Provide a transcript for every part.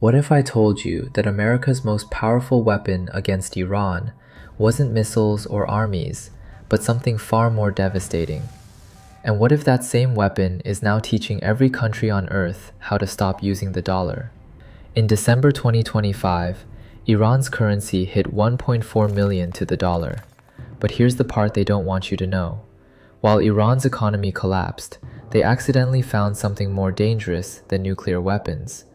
What if I told you that America's most powerful weapon against Iran wasn't missiles or armies, but something far more devastating? And what if that same weapon is now teaching every country on Earth how to stop using the dollar? In December 2025, Iran's currency hit 1.4 million to the dollar. But here's the part they don't want you to know. While Iran's economy collapsed, they accidentally found something more dangerous than nuclear weapons.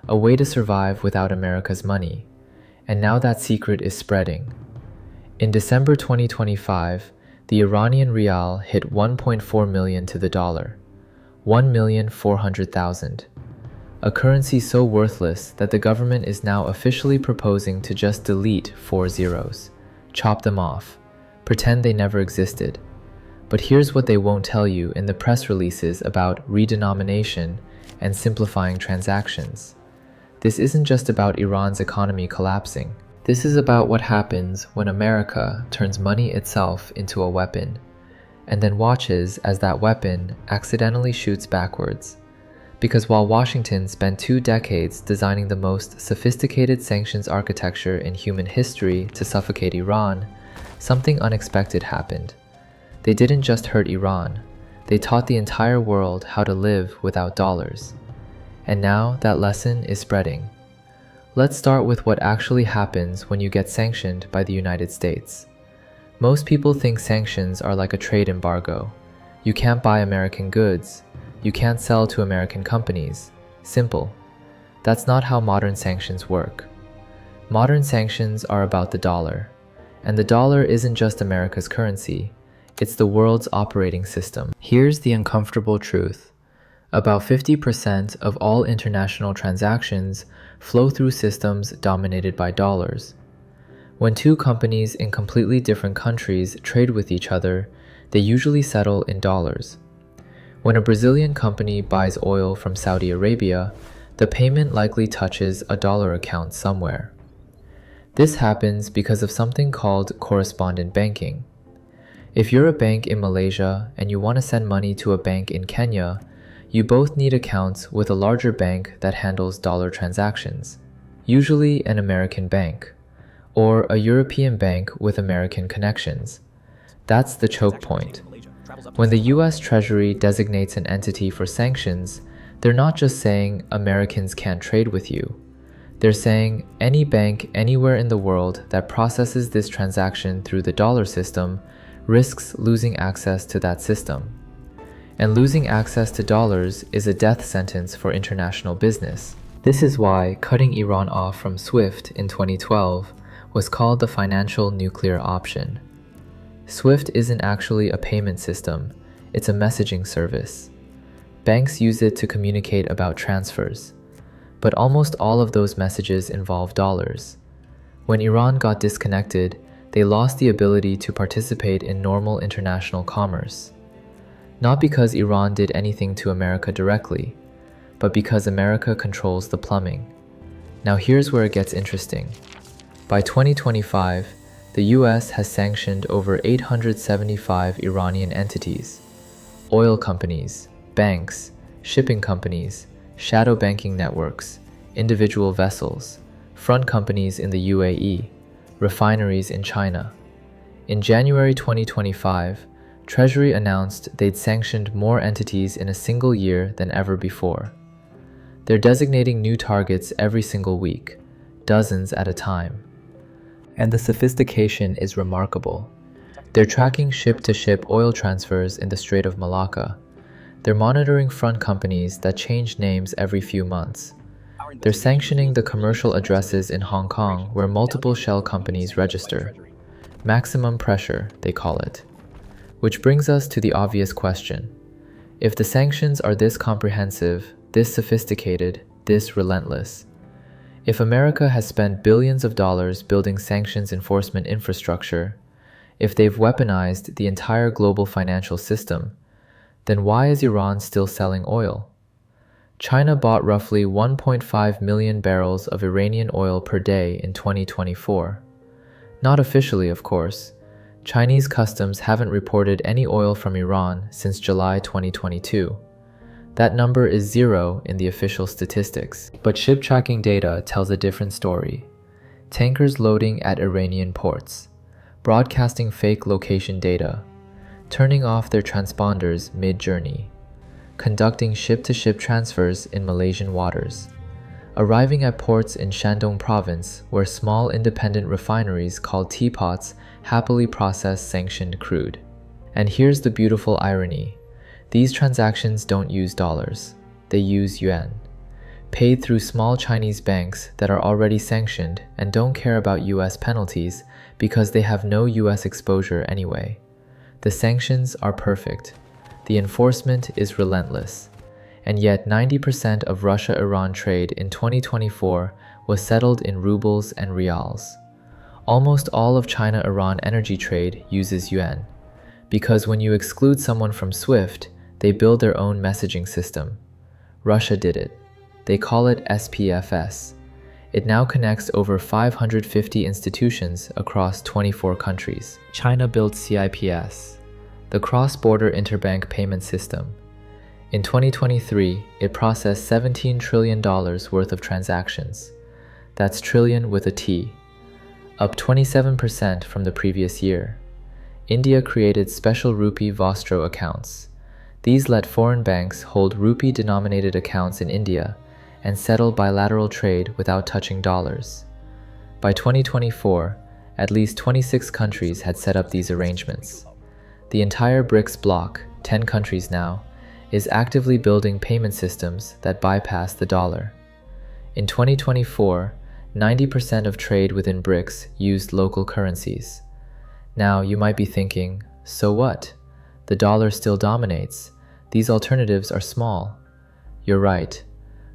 A way to survive without America's money. And now that secret is spreading. In December 2025, the Iranian rial hit 1.4 million to the dollar, 1,400,000. A currency so worthless that the government is now officially proposing to just delete 4 zeros, chop them off, pretend they never existed. But here's what they won't tell you in the press releases about redenomination and simplifying transactions. This isn't just about Iran's economy collapsing. This is about what happens when America turns money itself into a weapon, and then watches as that weapon accidentally shoots backwards. Because while Washington spent 2 decades designing the most sophisticated sanctions architecture in human history to suffocate Iran, something unexpected happened. They didn't just hurt Iran, they taught the entire world how to live without dollars. And now that lesson is spreading. Let's start with what actually happens when you get sanctioned by the United States. Most people think sanctions are like a trade embargo. You can't buy American goods. You can't sell to American companies. Simple. That's not how modern sanctions work. Modern sanctions are about the dollar. And the dollar isn't just America's currency. It's the world's operating system. Here's the uncomfortable truth. About 50% of all international transactions flow through systems dominated by dollars. When two companies in completely different countries trade with each other, they usually settle in dollars. When a Brazilian company buys oil from Saudi Arabia, the payment likely touches a dollar account somewhere. This happens because of something called correspondent banking. If you're a bank in Malaysia and you want to send money to a bank in Kenya, you both need accounts with a larger bank that handles dollar transactions, usually an American bank, or a European bank with American connections. That's the choke point. When the US Treasury designates an entity for sanctions, they're not just saying Americans can't trade with you. They're saying any bank anywhere in the world that processes this transaction through the dollar system risks losing access to that system. And losing access to dollars is a death sentence for international business. This is why cutting Iran off from SWIFT in 2012 was called the financial nuclear option. SWIFT isn't actually a payment system, it's a messaging service. Banks use it to communicate about transfers, but almost all of those messages involve dollars. When Iran got disconnected, they lost the ability to participate in normal international commerce. Not because Iran did anything to America directly, but because America controls the plumbing. Now here's where it gets interesting. By 2025, the US has sanctioned over 875 Iranian entities, oil companies, banks, shipping companies, shadow banking networks, individual vessels, front companies in the UAE, refineries in China. In January 2025, Treasury announced they'd sanctioned more entities in a single year than ever before. They're designating new targets every single week, dozens at a time. And the sophistication is remarkable. They're tracking ship-to-ship oil transfers in the Strait of Malacca. They're monitoring front companies that change names every few months. They're sanctioning the commercial addresses in Hong Kong where multiple shell companies register. Maximum pressure, they call it. Which brings us to the obvious question. If the sanctions are this comprehensive, this sophisticated, this relentless, if America has spent billions of dollars building sanctions enforcement infrastructure, if they've weaponized the entire global financial system, then why is Iran still selling oil? China bought roughly 1.5 million barrels of Iranian oil per day in 2024. Not officially, of course. Chinese customs haven't reported any oil from Iran since July 2022. That number is 0 in the official statistics. But ship tracking data tells a different story. Tankers loading at Iranian ports, broadcasting fake location data, turning off their transponders mid-journey, conducting ship-to-ship transfers in Malaysian waters, arriving at ports in Shandong province where small independent refineries called teapots happily process sanctioned crude. And here's the beautiful irony. These transactions don't use dollars, they use yuan, paid through small Chinese banks that are already sanctioned and don't care about US penalties because they have no US exposure anyway. The sanctions are perfect. The enforcement is relentless. And yet 90% of Russia-Iran trade in 2024 was settled in rubles and rials. Almost all of China-Iran energy trade uses yuan, because when you exclude someone from SWIFT, they build their own messaging system. Russia did it. They call it SPFS. It now connects over 550 institutions across 24 countries. China built CIPS, the cross-border interbank payment system. In 2023, it processed $17 trillion worth of transactions. That's trillion with a T, up 27% from the previous year. India created special rupee Vostro accounts. These let foreign banks hold rupee-denominated accounts in India and settle bilateral trade without touching dollars. By 2024, at least 26 countries had set up these arrangements. The entire BRICS bloc, 10 countries now, is actively building payment systems that bypass the dollar. In 2024, 90% of trade within BRICS used local currencies. Now you might be thinking, so what? The dollar still dominates. These alternatives are small. You're right.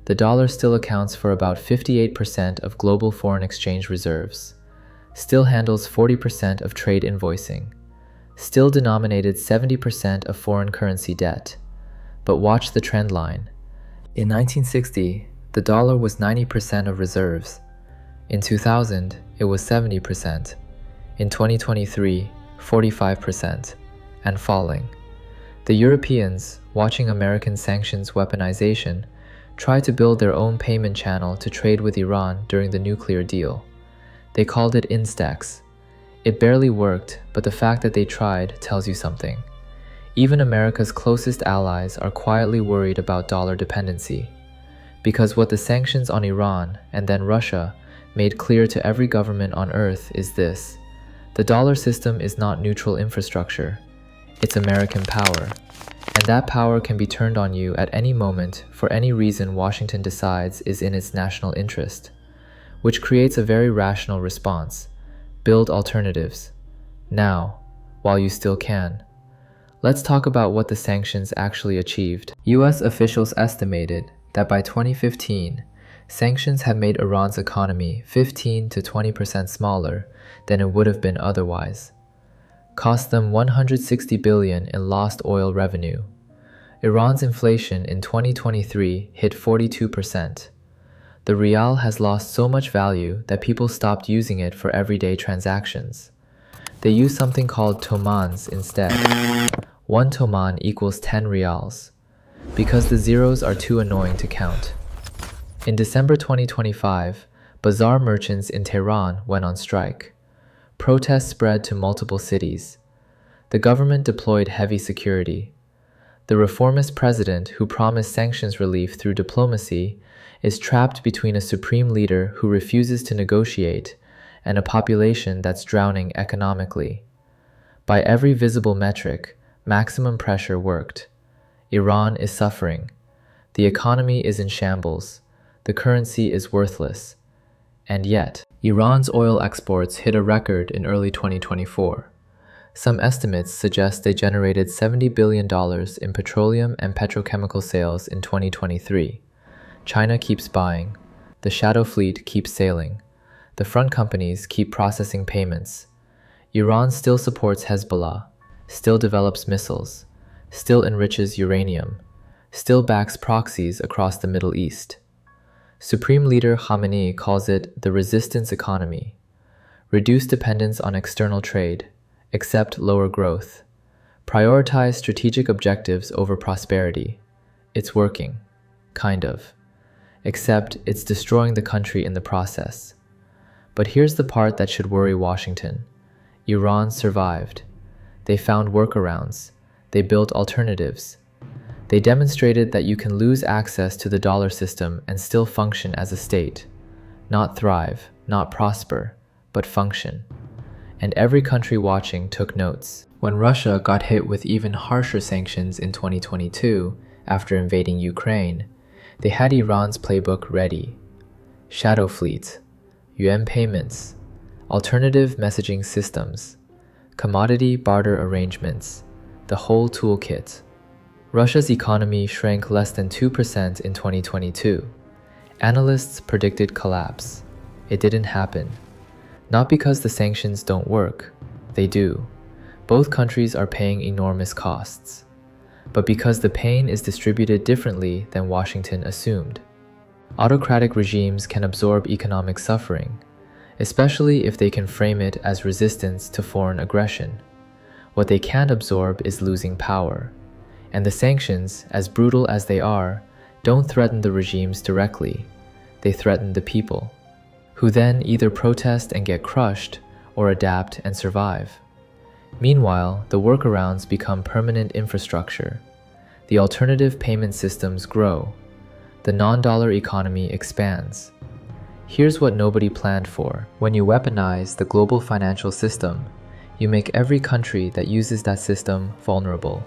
The dollar still accounts for about 58% of global foreign exchange reserves, still handles 40% of trade invoicing, still denominated 70% of foreign currency debt. But watch the trend line. In 1960, the dollar was 90% of reserves. In 2000, it was 70%. In 2023, 45%, and falling. The Europeans, watching American sanctions weaponization, tried to build their own payment channel to trade with Iran during the nuclear deal. They called it Instex. It barely worked, but the fact that they tried tells you something. Even America's closest allies are quietly worried about dollar dependency. Because what the sanctions on Iran and then Russia made clear to every government on earth is this: the dollar system is not neutral infrastructure, it's American power. And that power can be turned on you at any moment for any reason Washington decides is in its national interest, which creates a very rational response: build alternatives. Now, while you still can. Let's talk about what the sanctions actually achieved. US officials estimated that by 2015, sanctions had made Iran's economy 15 to 20% smaller than it would have been otherwise. Cost them $160 billion in lost oil revenue. Iran's inflation in 2023 hit 42%. The rial has lost so much value that people stopped using it for everyday transactions. They use something called tomans instead. 1 toman equals 10 rials, because the zeros are too annoying to count. In December 2025, bazaar merchants in Tehran went on strike. Protests spread to multiple cities. The government deployed heavy security. The reformist president who promised sanctions relief through diplomacy is trapped between a supreme leader who refuses to negotiate and a population that's drowning economically. By every visible metric, maximum pressure worked. Iran is suffering. The economy is in shambles. The currency is worthless. And yet, Iran's oil exports hit a record in early 2024. Some estimates suggest they generated $70 billion in petroleum and petrochemical sales in 2023. China keeps buying. The shadow fleet keeps sailing. The front companies keep processing payments. Iran still supports Hezbollah, still develops missiles, still enriches uranium, still backs proxies across the Middle East. Supreme Leader Khamenei calls it the resistance economy. Reduce dependence on external trade, accept lower growth, prioritize strategic objectives over prosperity, It's working. Kind of. Except it's destroying the country in the process. But here's the part that should worry Washington. Iran survived. They found workarounds. They built alternatives. They demonstrated that you can lose access to the dollar system and still function as a state. Not thrive, not prosper, but function. And every country watching took notes. When Russia got hit with even harsher sanctions in 2022 after invading Ukraine, they had Iran's playbook ready. Shadow fleet, yuan payments, alternative messaging systems, commodity barter arrangements, the whole toolkit. Russia's economy shrank less than 2% in 2022. Analysts predicted collapse. It didn't happen. Not because the sanctions don't work. They do. Both countries are paying enormous costs. But because the pain is distributed differently than Washington assumed. Autocratic regimes can absorb economic suffering, especially if they can frame it as resistance to foreign aggression. What they can't absorb is losing power. And the sanctions, as brutal as they are, don't threaten the regimes directly. They threaten the people, who then either protest and get crushed or adapt and survive. Meanwhile, the workarounds become permanent infrastructure. The alternative payment systems grow. The non-dollar economy expands. Here's what nobody planned for. When you weaponize the global financial system, you make every country that uses that system vulnerable.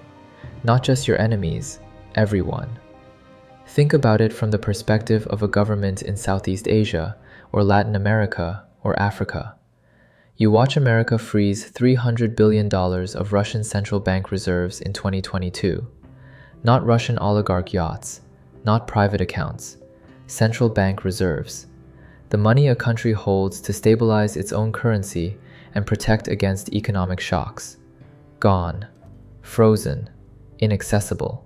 Not just your enemies, everyone. Think about it from the perspective of a government in Southeast Asia, or Latin America, or Africa. You watch America freeze $300 billion of Russian central bank reserves in 2022. Not Russian oligarch yachts, not private accounts, central bank reserves. The money a country holds to stabilize its own currency and protect against economic shocks. Gone. Frozen. Inaccessible.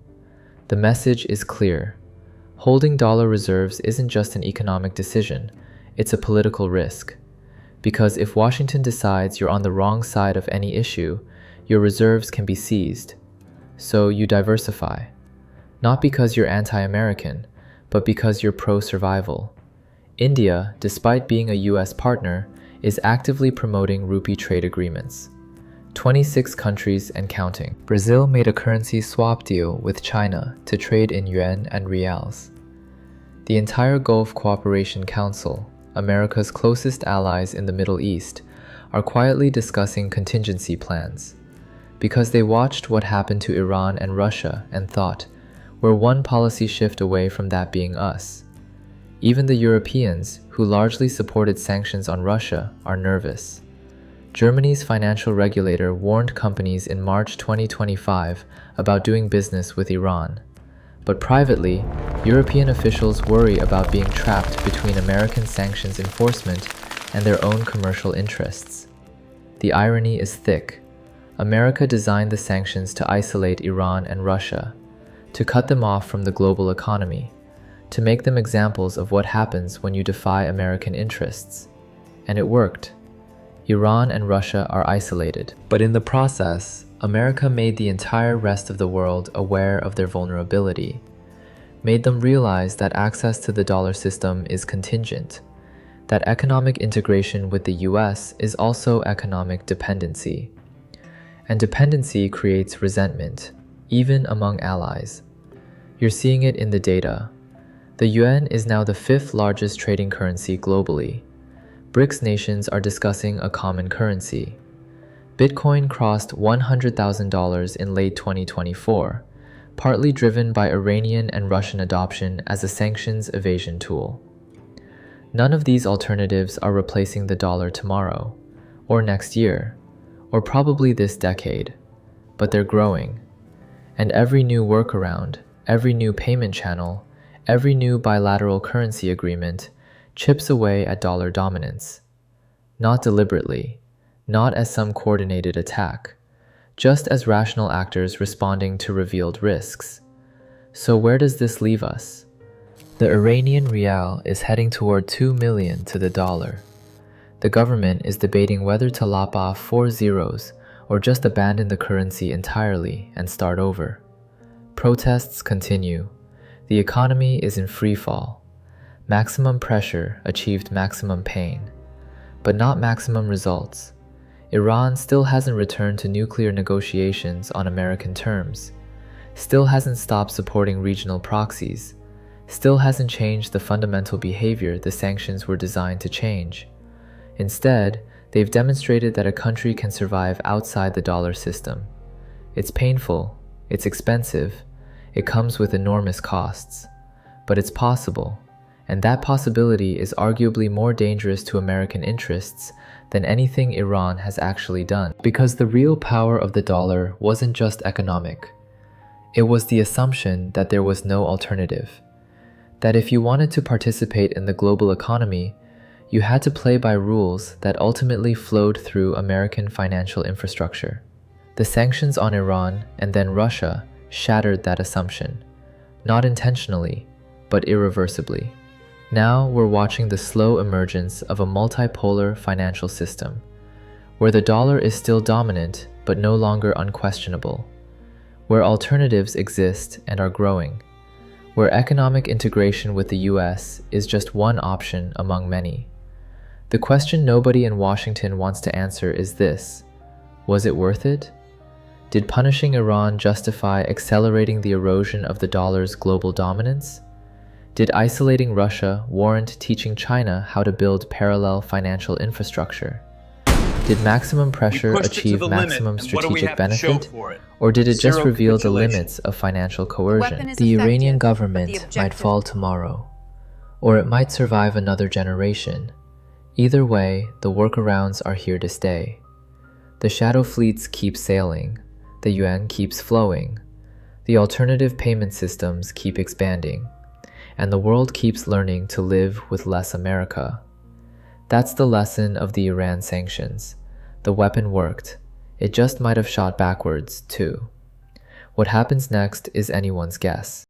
The message is clear. Holding dollar reserves isn't just an economic decision, it's a political risk. Because if Washington decides you're on the wrong side of any issue, your reserves can be seized. So you diversify. Not because you're anti-American, but because you're pro-survival. India, despite being a US partner, is actively promoting rupee trade agreements. 26 countries and counting. Brazil made a currency swap deal with China to trade in yuan and rials. The entire Gulf Cooperation Council, America's closest allies in the Middle East, are quietly discussing contingency plans. Because they watched what happened to Iran and Russia and thought, we're one policy shift away from that being us. Even the Europeans, who largely supported sanctions on Russia, are nervous. Germany's financial regulator warned companies in March 2025 about doing business with Iran. But privately, European officials worry about being trapped between American sanctions enforcement and their own commercial interests. The irony is thick. America designed the sanctions to isolate Iran and Russia, to cut them off from the global economy, to make them examples of what happens when you defy American interests. And it worked. Iran and Russia are isolated. But in the process, America made the entire rest of the world aware of their vulnerability, made them realize that access to the dollar system is contingent, that economic integration with the US is also economic dependency. And dependency creates resentment, even among allies. You're seeing it in the data. The yuan is now the 5th largest trading currency globally. BRICS nations are discussing a common currency. Bitcoin crossed $100,000 in late 2024, partly driven by Iranian and Russian adoption as a sanctions evasion tool. None of these alternatives are replacing the dollar tomorrow, or next year, or probably this decade, but they're growing. And every new workaround, every new payment channel, every new bilateral currency agreement chips away at dollar dominance. Not deliberately, not as some coordinated attack, just as rational actors responding to revealed risks. So where does this leave us? The Iranian rial is heading toward 2 million to the dollar. The government is debating whether to lop off 4 zeros or just abandon the currency entirely and start over. Protests continue. The economy is in free fall. Maximum pressure achieved maximum pain, but not maximum results. Iran still hasn't returned to nuclear negotiations on American terms, still hasn't stopped supporting regional proxies, still hasn't changed the fundamental behavior the sanctions were designed to change. Instead, they've demonstrated that a country can survive outside the dollar system. It's painful, it's expensive, it comes with enormous costs, but it's possible, and that possibility is arguably more dangerous to American interests than anything Iran has actually done. Because the real power of the dollar wasn't just economic. It was the assumption that there was no alternative. That if you wanted to participate in the global economy, you had to play by rules that ultimately flowed through American financial infrastructure. The sanctions on Iran and then Russia shattered that assumption, not intentionally, but irreversibly. Now we're watching the slow emergence of a multipolar financial system, where the dollar is still dominant but no longer unquestionable, where alternatives exist and are growing, where economic integration with the US is just one option among many. The question nobody in Washington wants to answer is this: was it worth it? Did punishing Iran justify accelerating the erosion of the dollar's global dominance? Did isolating Russia warrant teaching China how to build parallel financial infrastructure? Did maximum pressure achieve maximum strategic benefit, or did it just reveal the limits of financial coercion? The Iranian government might fall tomorrow, or it might survive another generation. Either way, the workarounds are here to stay. The shadow fleets keep sailing, the yuan keeps flowing, the alternative payment systems keep expanding, and the world keeps learning to live with less America. That's the lesson of the Iran sanctions. The weapon worked. It just might have shot backwards, too. What happens next is anyone's guess.